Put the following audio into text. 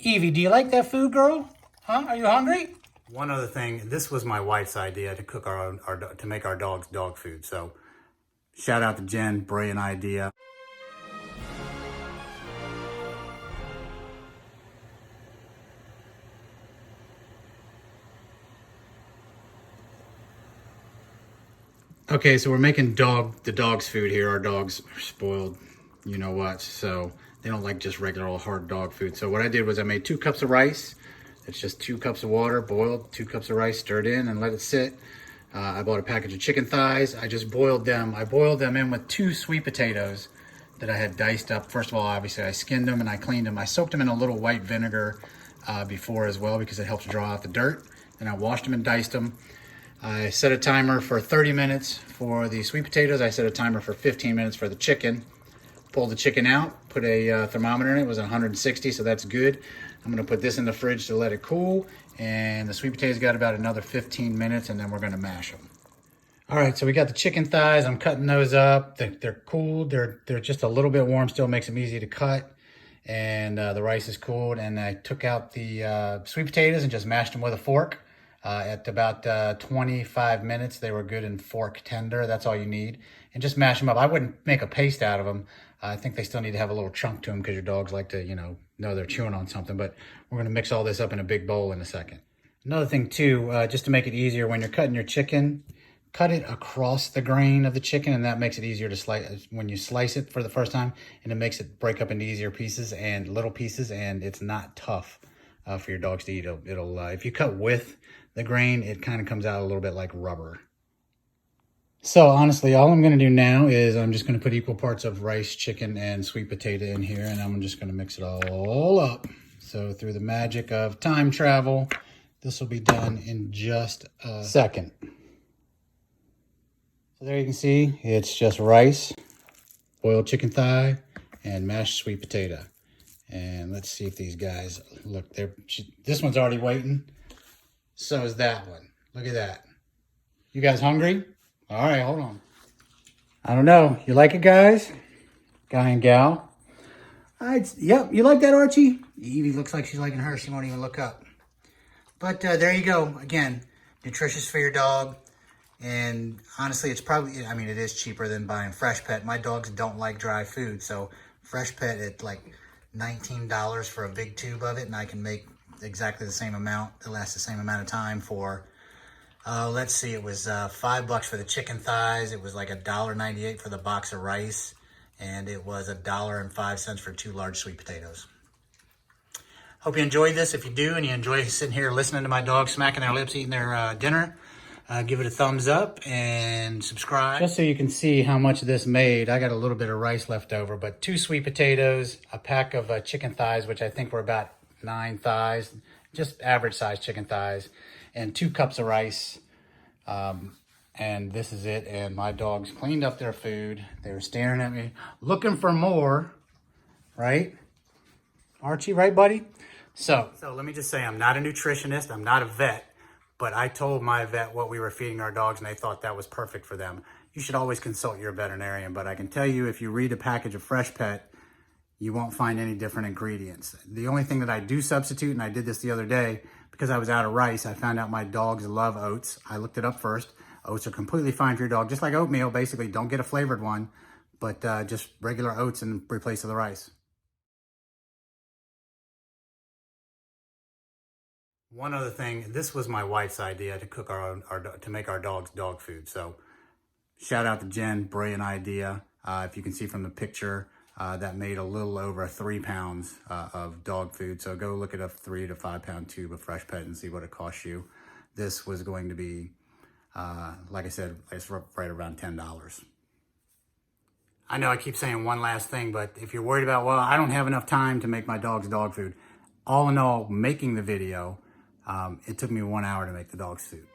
Evie, do you like that food, girl? Huh? Are you hungry? One other thing, this was my wife's idea to cook to make our dogs dog food. So shout out to Jen, brilliant idea. Okay, so we're making the dog's food here. Our dogs are spoiled, you know what, so they don't like just regular old hard dog food. So what I did was I made 2 cups of rice. It's just 2 cups of water, boiled, 2 cups of rice, stirred in and let it sit. I bought a package of chicken thighs. I just boiled them. I boiled them in with 2 sweet potatoes that I had diced up. First of all, obviously I skinned them and I cleaned them. I soaked them in a little white vinegar before as well because it helps draw out the dirt. Then I washed them and diced them. I set a timer for 30 minutes for the sweet potatoes. I set a timer for 15 minutes for the chicken. Pulled the chicken out, put a thermometer in it. It was 160, so that's good. I'm gonna put this in the fridge to let it cool. And the sweet potatoes got about another 15 minutes and then we're gonna mash them. All right, so we got the chicken thighs. I'm cutting those up. They're cooled. They're just a little bit warm still, makes them easy to cut. And the rice is cooled. And I took out the sweet potatoes and just mashed them with a fork. At about 25 minutes, they were good and fork tender. That's all you need. And just mash them up. I wouldn't make a paste out of them. I think they still need to have a little chunk to them because your dogs like to, know they're chewing on something. But we're going to mix all this up in a big bowl in a second. Another thing too, just to make it easier, when you're cutting your chicken, cut it across the grain of the chicken, and that makes it easier to slice when you slice it for the first time, and it makes it break up into easier pieces and little pieces, and it's not tough for your dogs to eat. It'll if you cut with the grain, it kind of comes out a little bit like rubber. So honestly, all I'm going to do now is I'm just going to put equal parts of rice, chicken, and sweet potato in here, and I'm just going to mix it all up. So through the magic of time travel, this will be done in just a second. So there you can see, it's just rice, boiled chicken thigh, and mashed sweet potato. And let's see if these guys, look, this one's already waiting. So is that one. Look at that. You guys hungry? All right, hold on. I don't know. You like it, guys? Guy and gal? Yep, you like that, Archie? Evie looks like she's liking her. She won't even look up. But there you go. Again, nutritious for your dog. And honestly, it's probably, it is cheaper than buying Freshpet. My dogs don't like dry food. So Freshpet at like $19 for a big tube of it. And I can make exactly the same amount. It lasts the same amount of time for, let's see, it was $5 for the chicken thighs. It was like $1.98 for the box of rice. And it was $1.05 for 2 large sweet potatoes. Hope you enjoyed this. If you do, and you enjoy sitting here listening to my dogs smacking their lips, eating their dinner, give it a thumbs up and subscribe. Just so you can see how much this made, I got a little bit of rice left over, but 2 sweet potatoes, a pack of chicken thighs, which I think were about 9 thighs, just average size chicken thighs, and 2 cups of rice. And this is it. And my dogs cleaned up their food. They were staring at me, looking for more, right? Archie, right, buddy? So let me just say, I'm not a nutritionist. I'm not a vet. But I told my vet what we were feeding our dogs, and they thought that was perfect for them. You should always consult your veterinarian. But I can tell you, if you read a package of Freshpet, you won't find any different ingredients. The only thing that I do substitute, and I did this the other day, because I was out of rice, I found out my dogs love oats. I looked it up first. Oats are completely fine for your dog, just like oatmeal, basically. Don't get a flavored one, but just regular oats in replace of the rice. One other thing, this was my wife's idea to cook to make our dogs dog food. So shout out to Jen, brilliant idea. If you can see from the picture, that made a little over 3 pounds of dog food. So go look at a 3 to 5 pound tube of Freshpet and see what it costs you. This was going to be, like I said, it's right around $10. I know I keep saying one last thing, but if you're worried about, well, I don't have enough time to make my dogs dog food. All in all, making the video, it took me 1 hour to make the dog's food.